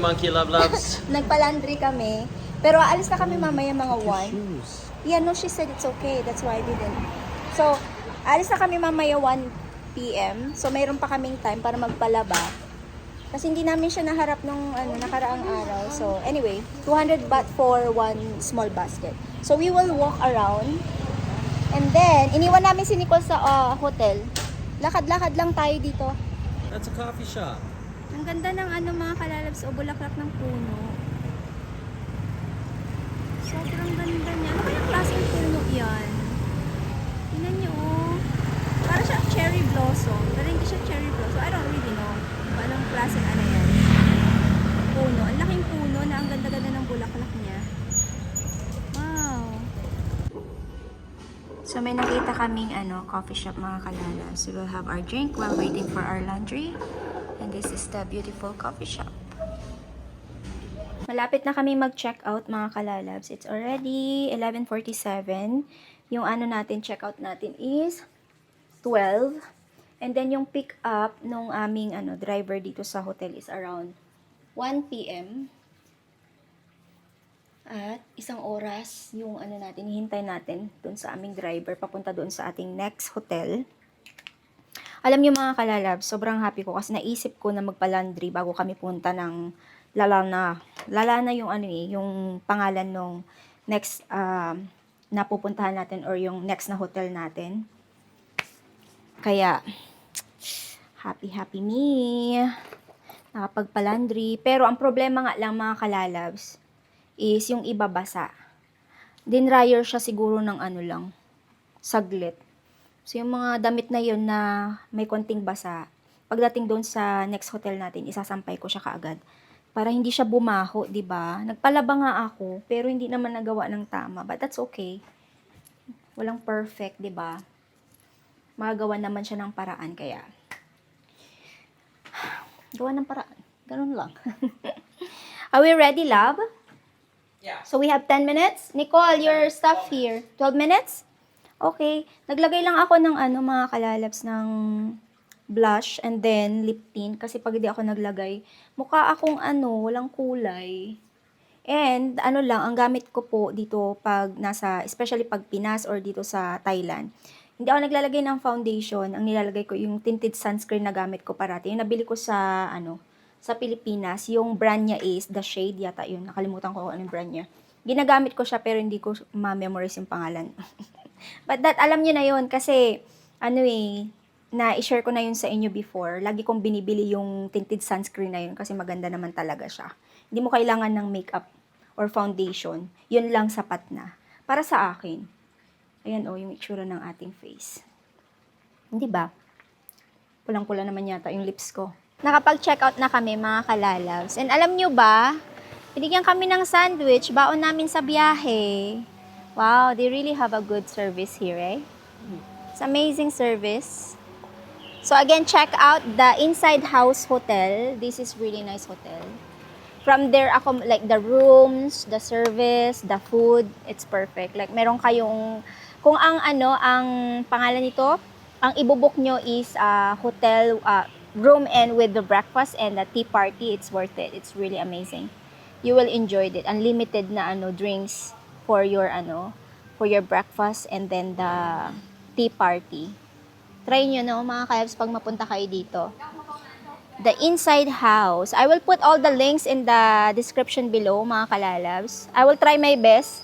Monkey Love Loves. Nagpa-laundry kami. Pero aalis na kami mamaya mga 1. Yeah, no, she said it's okay. That's why I didn't. So, aalis na kami mamaya 1 p.m. So, mayroon pa kaming time para magpalaba. Kasi hindi namin siya naharap nung nakaraang araw. So, anyway, 200 baht for one small basket. So, we will walk around. And then, iniwan namin si Nicole sa hotel. Lakad-lakad lang tayo dito. That's a coffee shop. Ang ganda ng mga kalalabs o bulaklak ng puno. Sobrang ganda niya. Ano kayang klaseng puno yan? Tingnan niyo, oh. Para siya cherry blossom. Pero hindi siya cherry blossom. I don't really know kung anong klaseng yan. Puno. Ang laking puno na ang ganda-ganda ng bulaklak niya. Wow. So may nakita kaming coffee shop mga kalalabs. So we'll have our drink while waiting for our laundry. And this is the beautiful coffee shop. Malapit na kami mag-check out mga kalalabs. It's already 11:47. Yung natin, check out natin is 12. And then yung pick up nung aming driver dito sa hotel is around 1 p.m. At isang oras yung natin, hihintay natin dun sa aming driver papunta doon sa ating next hotel. Alam niyo mga kalalabs, sobrang happy ko kasi naisip ko na magpa-laundry bago kami punta ng Lalana. Lalana yung yung pangalan nung next na pupuntahan natin or yung next na hotel natin. Kaya happy me. Nakapagpa-laundry. Pero ang problema nga lang mga kalalabs is yung iba basa. Dinryer siya siguro ng lang, saglit. So, yung mga damit na yun na may konting basa, pagdating doon sa next hotel natin, isasampay ko siya kaagad. Para hindi siya bumaho, di ba? Nagpalaba nga ako, pero hindi naman nagawa ng tama. But that's okay. Walang perfect, di ba? Magagawa naman siya ng paraan, kaya gawa ng paraan. Ganun lang. Are we ready, love? Yeah. So, we have 10 minutes. Nicole, your stuff here. 12 minutes? Okay. Naglagay lang ako ng mga kalalabs ng blush and then lip tint. Kasi pag hindi ako naglagay, mukha akong walang kulay. And lang, ang gamit ko po dito pag especially pag Pinas or dito sa Thailand. Hindi ako naglalagay ng foundation. Ang nilalagay ko yung tinted sunscreen na gamit ko parati. Yung nabili ko sa sa Pilipinas, yung brand niya is The Shade yata yun. Nakalimutan ko kung anong brand niya. Ginagamit ko siya pero hindi ko ma-memorize yung pangalan. But alam niyo na yun kasi na-share ko na yun sa inyo before. Lagi kong binibili yung tinted sunscreen na yun kasi maganda naman talaga siya. Hindi mo kailangan ng makeup or foundation. Yun lang sapat na. Para sa akin. Ayan yung itsura ng ating face. Hindi ba? Pulang-pula naman yata yung lips ko. Nakapag-check out na kami mga kalalabs. And alam nyo ba, binigyan kami ng sandwich, baon namin sa biyahe. Wow, they really have a good service here, eh? It's amazing service. So again, check out the Inside House Hotel. This is really nice hotel. From there, like the rooms, the service, the food, it's perfect. Like meron kayong, kung ang pangalan nito, ang ibubuk nyo is hotel room and with the breakfast and the tea party, it's worth it. It's really amazing. You will enjoy it. Unlimited na drinks for your breakfast and then the tea party. Try nyo mga kalabs pag mapunta kayo dito. The Inside House. I will put all the links in the description below mga kalalabs. I will try my best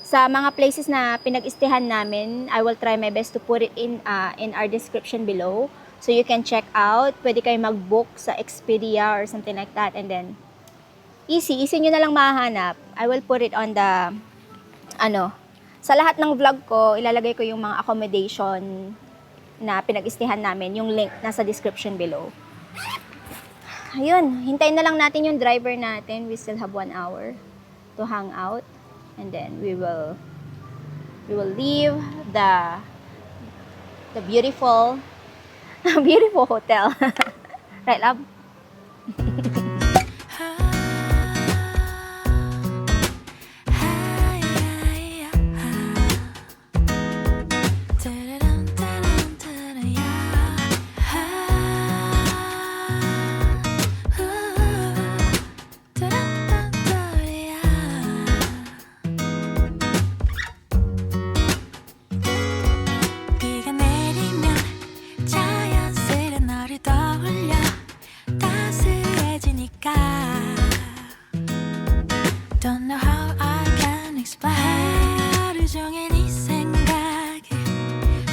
sa mga places na pinag-istehan namin. I will try my best to put it in our description below so you can check out. Pwede kayo mag-book sa Expedia or something like that and then easy nyo na lang mahanap. I will put it on the sa lahat ng vlog ko, ilalagay ko yung mga accommodation na pinag-istehan namin, yung link nasa description below. Ayun, hintayin na lang natin yung driver natin. We still have 1 hour to hang out. And then we will leave the beautiful hotel. Right, love? 싶어 하루 종일 네 생각에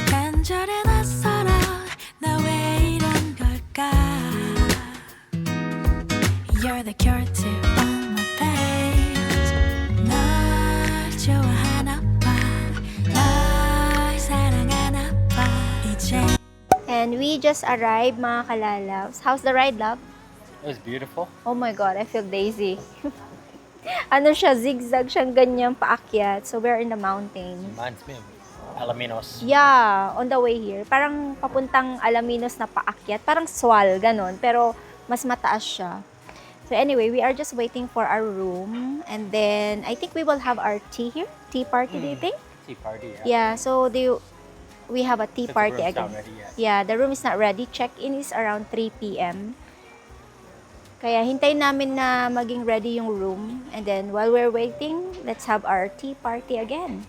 간절해 낯설어 나 왜 이런 걸까 You're the cure to all my pains 널 좋아하나 봐 널 사랑하나 봐 이제 And we just arrived, mga kalalabs. How's the ride, love? It was beautiful. Oh my God, I feel daisy. Ano siya, zigzag siyang ganyan paakyat. So we're in the mountain. Reminds me of Alaminos. Yeah, on the way here. Parang papuntang Alaminos na paakyat. Parang swal, ganon. Pero mas mataas siya. So anyway, we are just waiting for our room. And then, I think we will have our tea here. Tea party, do you think? Tea party, yeah. Yeah, so we have a tea But the party room's again. not ready yet. Yeah, the room is not ready. Check-in is around 3 p.m. Kaya hintayin namin na maging ready yung room. And then while we're waiting, let's have our tea party again.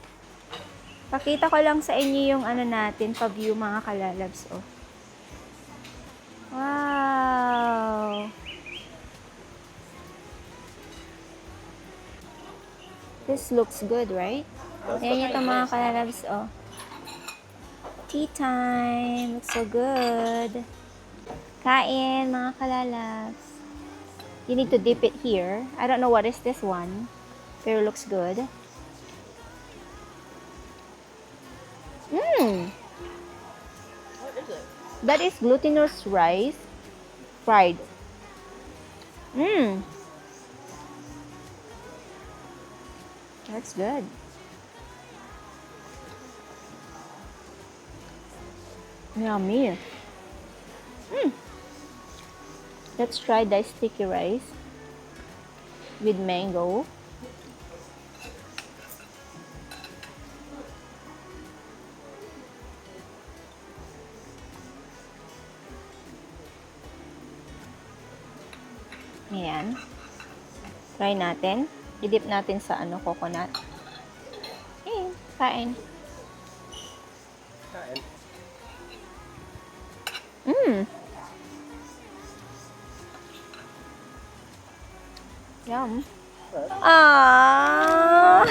Pakita ko lang sa inyo yung ano natin, pa-view mga kalalabs. Oh. Wow! This looks good, right? Ayan yung mga kalalabs. Oh. Tea time! Looks so good. Kain, mga kalalabs. You need to dip it here. I don't know what is this one. Pero looks good. What is it? That is glutinous rice. Fried. That's good. Yummy. Let's try the sticky rice with mango. Ayan. Try natin. I-dip natin sa coconut. Ayan, kain. Kain. Yum. Ah!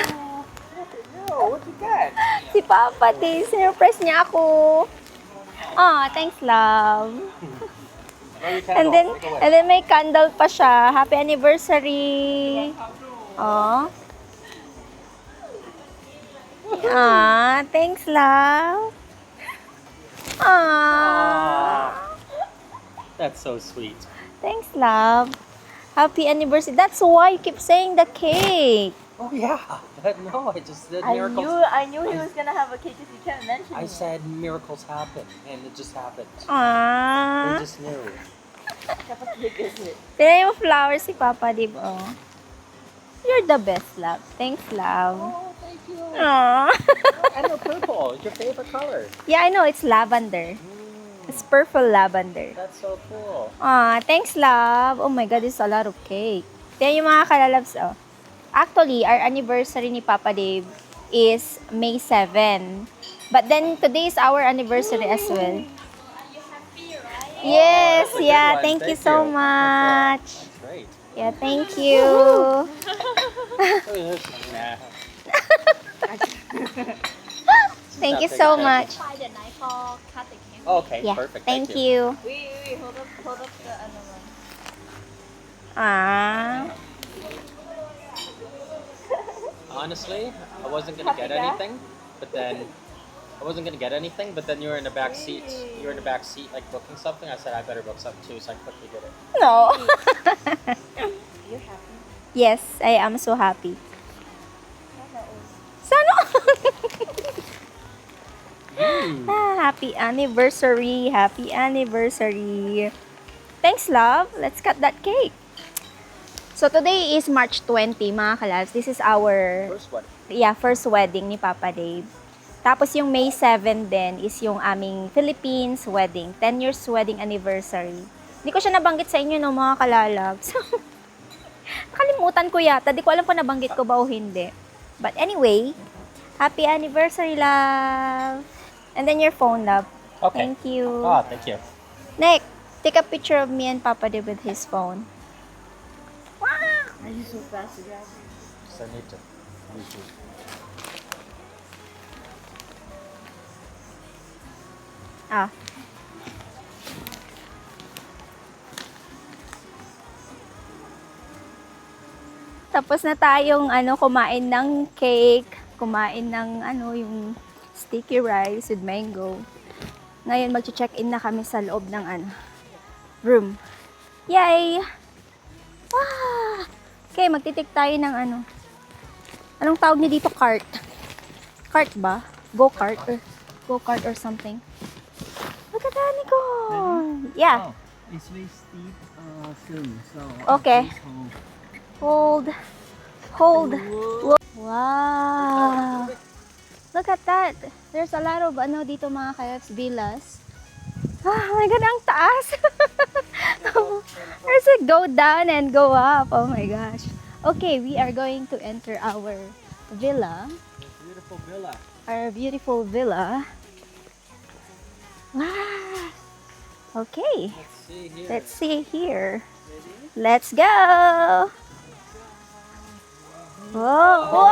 No, what you got? Si Papa Day, sinurprise niya ako. Ah, thanks, love. And then may candle pa siya. Happy anniversary. Oh. Ah, thanks, love. Ah. That's so sweet. Thanks, love. Happy anniversary. That's why you keep saying the cake. Oh yeah. No, I just said I miracles. knew he was gonna have a cake because you kept mentioning I it. said miracles happen, and it just happened. Ah. I just knew. Dapat big is it? Tignan yung flowers si Papa, di ba? Oh. You're the best, love. Thanks, love. Oh, thank you. Aww. I know purple. It's your favorite color. Yeah, I know. It's lavender. It's purple lavender. That's so cool. Ah, thanks, love. Oh my God, it's a lot of cake. Tignan yung mga kalalabs, oh. Actually, our anniversary ni Papa Dave is May 7. But then, today is our anniversary as well. Yes, that's a good yeah. one. Thank you Thank so you. much. That's great. Yeah, thank you. Nah. Thank you so much. Find a knife or cut the cake. Okay, Yeah, perfect. thank you. Wait, hold up the other one. Ah. Honestly, I wasn't gonna get anything, but then you were in the back seat. You were in the back seat, like booking something. I said I better book something too, so I quickly did it. No. You're happy? Yes, I am so happy. Sana happy anniversary. Happy anniversary. Thanks, love. Let's cut that cake. So, today is March 20, mga kalabs. This is our First one. first wedding ni Papa Dave. Tapos yung May 7 din is yung aming Philippines wedding. 10 years wedding anniversary. Hindi ko siya nabanggit sa inyo, no, mga kalalabs. Nakalimutan ko yata. Di ko alam kung nabanggit ko ba o hindi. But anyway, happy anniversary, love. And then your phone, love. Okay. Thank you. Ah, thank you. Nick, take a picture of me and Papa Dave with his phone. Are you so fast to grab it? So I need to. Ah. Tapos na tayong kumain ng cake, kumain ng yung sticky rice with mango. Ngayon mag-check-in na kami sa loob ng room. Yay! Wow! Okay, magtitik tayo ng anong tawag niyo dito? Cart. Cart ba? Go-kart or go-kart or something. Look at that, Nicole! Yeah. Oh, it's very steep soon. So Okay. please Hold. hold. Hold. Wow. Look at that. There's a lot of dito mga kayaks, villas. Oh my God, ang taas. There's a go down and go up. Oh my gosh. Okay, we are going to enter our villa. Beautiful villa. Our beautiful villa. Wow. Okay, Let's see here. let's see here. Let's go. Whoa! Whoa!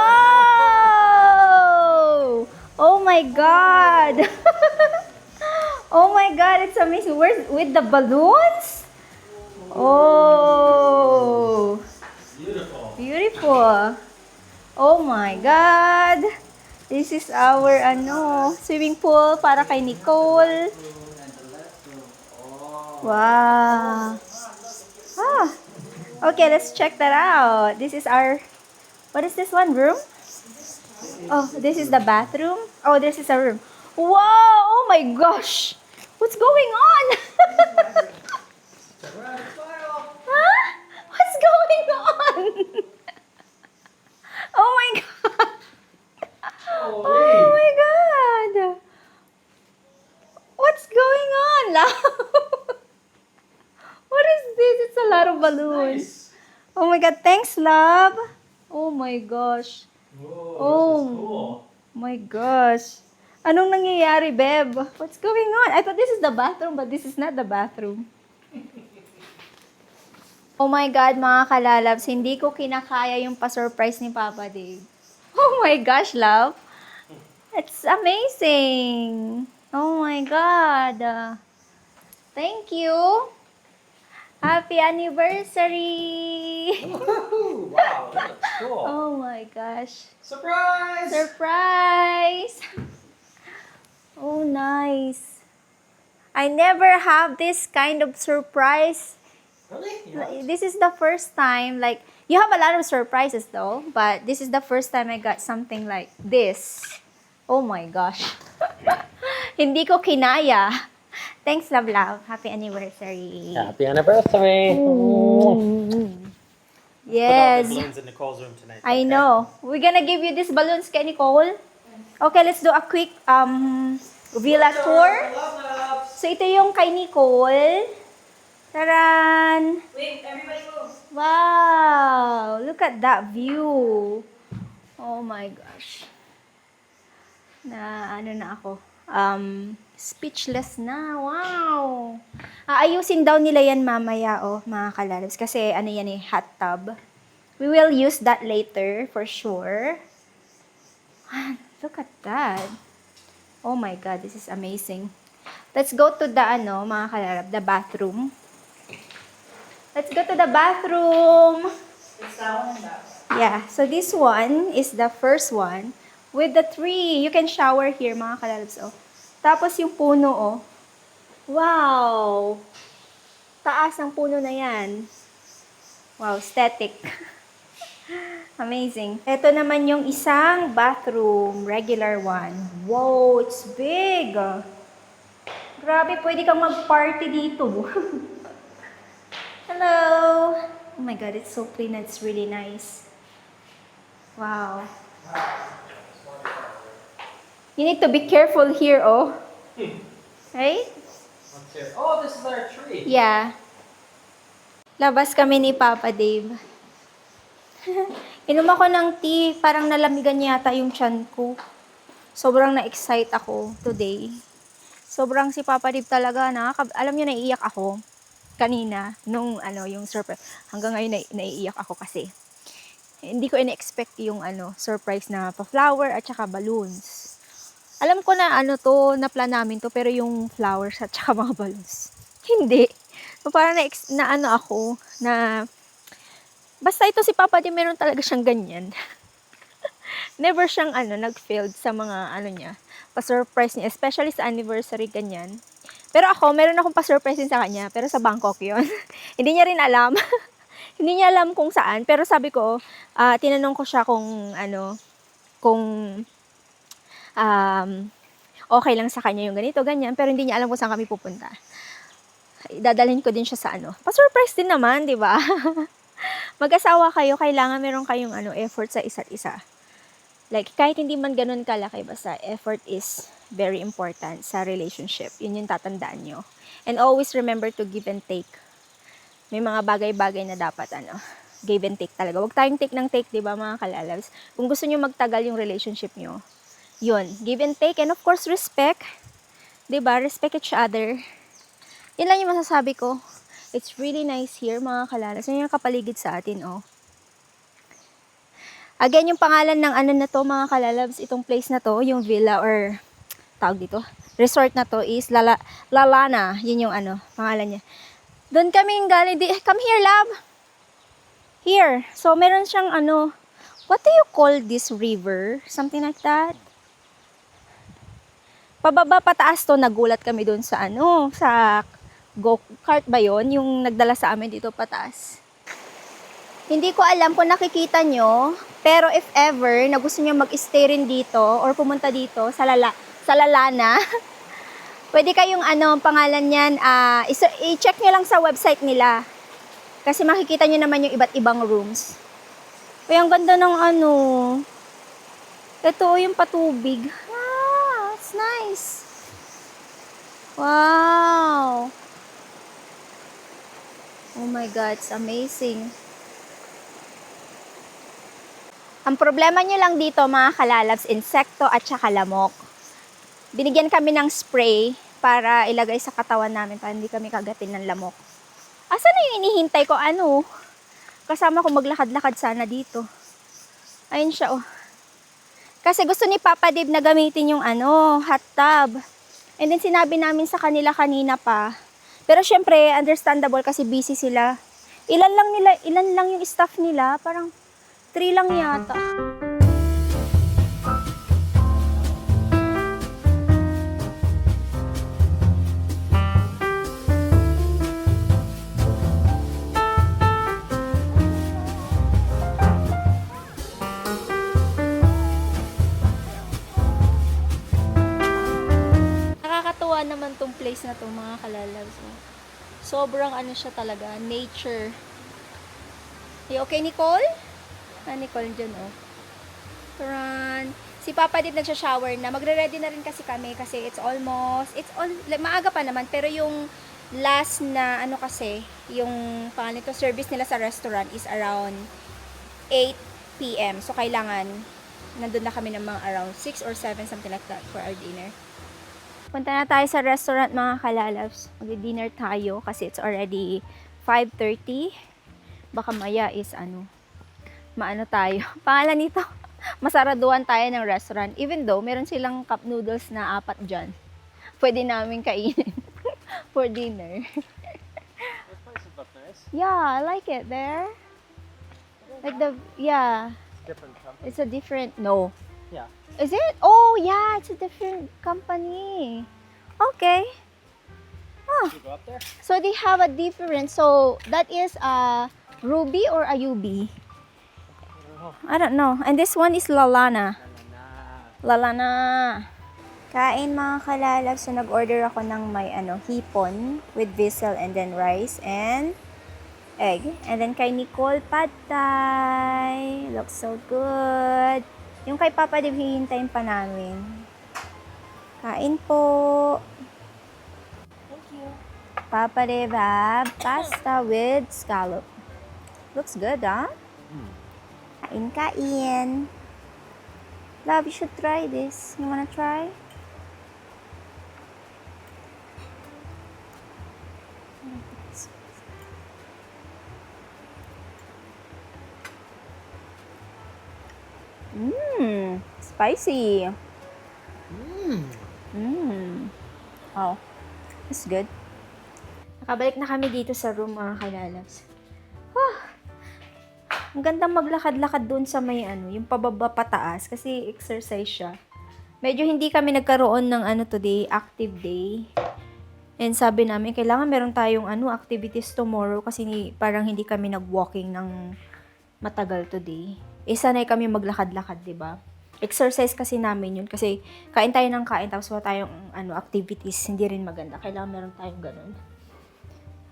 Oh my God! Oh my God! It's amazing. Where's with the balloons? Oh! Beautiful. Beautiful. Oh my God! This is our swimming pool para kay Nicole. Wow. Ah. Okay, let's check that out. This is our what is this one? Room? Oh, this is the bathroom. Oh, this is a room. Wow! Oh my gosh! What's going on? Huh? What's going on? Oh my God! Oh my God! What's going on, love? What is this? It's a lot of balloons. Oh my God! Thanks, love. Oh my gosh. Whoa, Oh. this is cool. My gosh. Anong nangyayari, Beb? What's going on? I thought this is the bathroom, but this is not the bathroom. Oh my God, mga kalalabs, hindi ko kinakaya yung pa-surprise ni Papa Dave. Oh my gosh, love. It's amazing. Oh my God. Thank you. Happy anniversary. Woohoo! Wow, that looks cool. Oh my gosh. Surprise! Surprise! Oh, nice. I never have this kind of surprise. Really? Yeah. This is the first time, like, you have a lot of surprises though, but this is the first time I got something like this. Oh my gosh. Hindi ko kinaya. Thanks, love, love. Happy anniversary. Happy anniversary! Yes. Put all the balloons in Nicole's room tonight. I okay? know. We're gonna give you these balloons, kay Nicole. Okay, let's do a quick villa tour. Love, loves. So, ito yung kay Nicole. Taran! Wait, everybody move. Wow! Look at that view. Oh my gosh. Na ako. Speechless na. Wow! Aayusin daw nila yan mamaya, mga kalalabs. Kasi yan hot tub. We will use that later for sure. Look at that. Oh my God, this is amazing. Let's go to the mga kalalab, the bathroom. Let's go to the bathroom. It's that one and that one. Yeah, so this one is the first one with the tree. You can shower here, mga kalalabs. Tapos yung puno, Wow! Taas ng puno na yan. Wow, aesthetic. Amazing. Ito naman yung isang bathroom, regular one. Wow, it's big. Grabe, pwede kang mag-party dito. Hello! Oh my God, it's so clean. It's really nice. Wow. You need to be careful here, Right? Oh, this is our tree. Yeah. Labas kami ni Papa Dave. Inom ako ng tea, parang nalamigan yata yung tiyan ko. Sobrang na-excite ako today. Sobrang si Papa Dave talaga, alam niyo, naiiyak ako kanina nung yung surprise. Hanggang ngayon naiiyak ako kasi Hindi ko in-expect yung surprise na pa-flower at saka balloons. Alam ko na na-plan namin to, pero yung flowers at saka mga balloons, hindi. So, parang ako, na, basta ito si Papa di meron talaga siyang ganyan. Never siyang nag-failed sa mga niya, pa-surprise niya, especially sa anniversary, ganyan. Pero ako, meron akong pa-surprise din sa kanya, pero sa Bangkok yon. Hindi niya rin alam. Hindi niya alam kung saan, pero sabi ko, tinanong ko siya kung okay lang sa kanya yung ganito, ganyan, pero hindi niya alam kung saan kami pupunta. Dadalhin ko din siya sa pa-surprise din naman, di ba? Mag-asawa kayo, kailangan meron kayong effort sa isa't isa. Like, kahit hindi man ganun kalaki, basta effort is very important sa relationship. Yun yung tatandaan nyo. And always remember to give and take. May mga bagay-bagay na dapat give and take talaga. Huwag tayong take ng take, di ba mga kalalabs? Kung gusto nyo magtagal yung relationship nyo, yun, give and take. And of course, respect. Di ba? Respect each other. Yan lang yung masasabi ko. It's really nice here, mga kalalabs. Yan yung kapaligid sa atin, oh. Again, yung pangalan ng na to, mga kalalabs, itong place na to, yung villa or tawag dito, resort na to is Lalana. Yun yung pangalan niya. Doon kami galing. Come here, love. Here. So, meron siyang what do you call this river? Something like that. Pababa, pataas to. Nagulat kami doon sa sa go-kart ba yun? Yung nagdala sa amin dito pataas. Hindi ko alam kung nakikita nyo, pero if ever na gusto nyo mag-stay rin dito or pumunta dito sa Lalana, pwede kayong pangalan niyan, i-check nyo lang sa website nila. Kasi makikita nyo naman yung iba't ibang rooms. Kaya ang ganda ng ito yung patubig. Ah, it's nice. Wow. Oh my God, it's amazing. Ang problema nyo lang dito, mga kalalabs, insekto at saka lamok. Binigyan kami ng spray para ilagay sa katawan namin para hindi kami kagatin ng lamok. Asan na yung inihintay ko? Kasama ko maglakad-lakad sana dito. Ayun siya, oh. Kasi gusto ni Papa Dave na gamitin yung hot tub. And then sinabi namin sa kanila kanina pa. Pero syempre, understandable kasi busy sila. Ilan lang yung staff nila? Parang 3 lang yata. Nakakatuwa naman tong place na to, mga kalalabs. Sobrang siya talaga, nature. You okay, Nicole? Nicole dyan, oh. Turan. Si Papa din nagsha-shower na. Magre-ready na rin kasi kami kasi maaga pa naman, pero yung last na kasi, yung pangalan service nila sa restaurant is around 8 p.m. So, kailangan nandun na kami ng mga around 6 or 7, something like that for our dinner. Punta na tayo sa restaurant, mga kalalabs. Mag-dinner tayo kasi it's already 5:30. Baka maya is maano tayo. Pangalan nito, masaraduan tayo ng restaurant. Even though, meron silang cup noodles na 4 dyan. Pwede namin kainin for dinner. This place is look nice. Yeah, I like it there. Like Different company. it's a different, no. Yeah. Is it? Oh, yeah, it's a different company. Okay. You go up there? So they have a different, so that is a Ruby or a UB? I don't know. And this one is Lalana. Lalana. Kain, mga kalalabs. So nag-order ako ng may hipon with basil and then rice and egg. And then kay Nicole, pad thai. Looks so good. Yung kay Papa Dave, hihintayin pa namin. Kain po. Thank you. Papa Dave have pasta with scallop. Looks good, huh? Kain. Love, you should try this. You wanna try? Spicy. Mmm. Wow. That's good. Nakabalik na kami dito sa room, mga kalalabs. Ang gandang maglakad-lakad doon sa may yung pababa pataas kasi exercise siya. Medyo hindi kami nagkaroon ng today, active day. And sabi namin, kailangan meron tayong activities tomorrow kasi parang hindi kami nag-walking ng matagal today. Sanay kami maglakad-lakad, 'di ba? Exercise kasi namin yun kasi kain tayo ng kain tapos wala tayong activities, hindi rin maganda. Kailangan meron tayong ganun.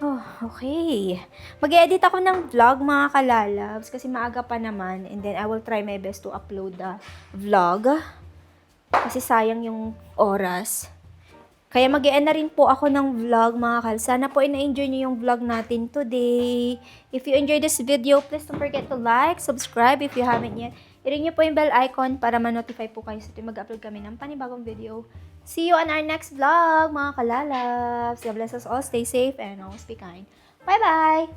Oh, okay. Mag-edit ako ng vlog, mga kalalabs, kasi maaga pa naman. And then, I will try my best to upload the vlog. Kasi sayang yung oras. Kaya mag-e-end na rin po ako ng vlog, mga kal. Sana po ina-enjoy nyo yung vlog natin today. If you enjoyed this video, please don't forget to like, subscribe if you haven't yet. I-ring nyo po yung bell icon para ma-notify po kayo sa mag-upload kami ng panibagong video. See you on our next vlog, mga kalalabs. God bless us all. Stay safe and always be kind. Bye-bye!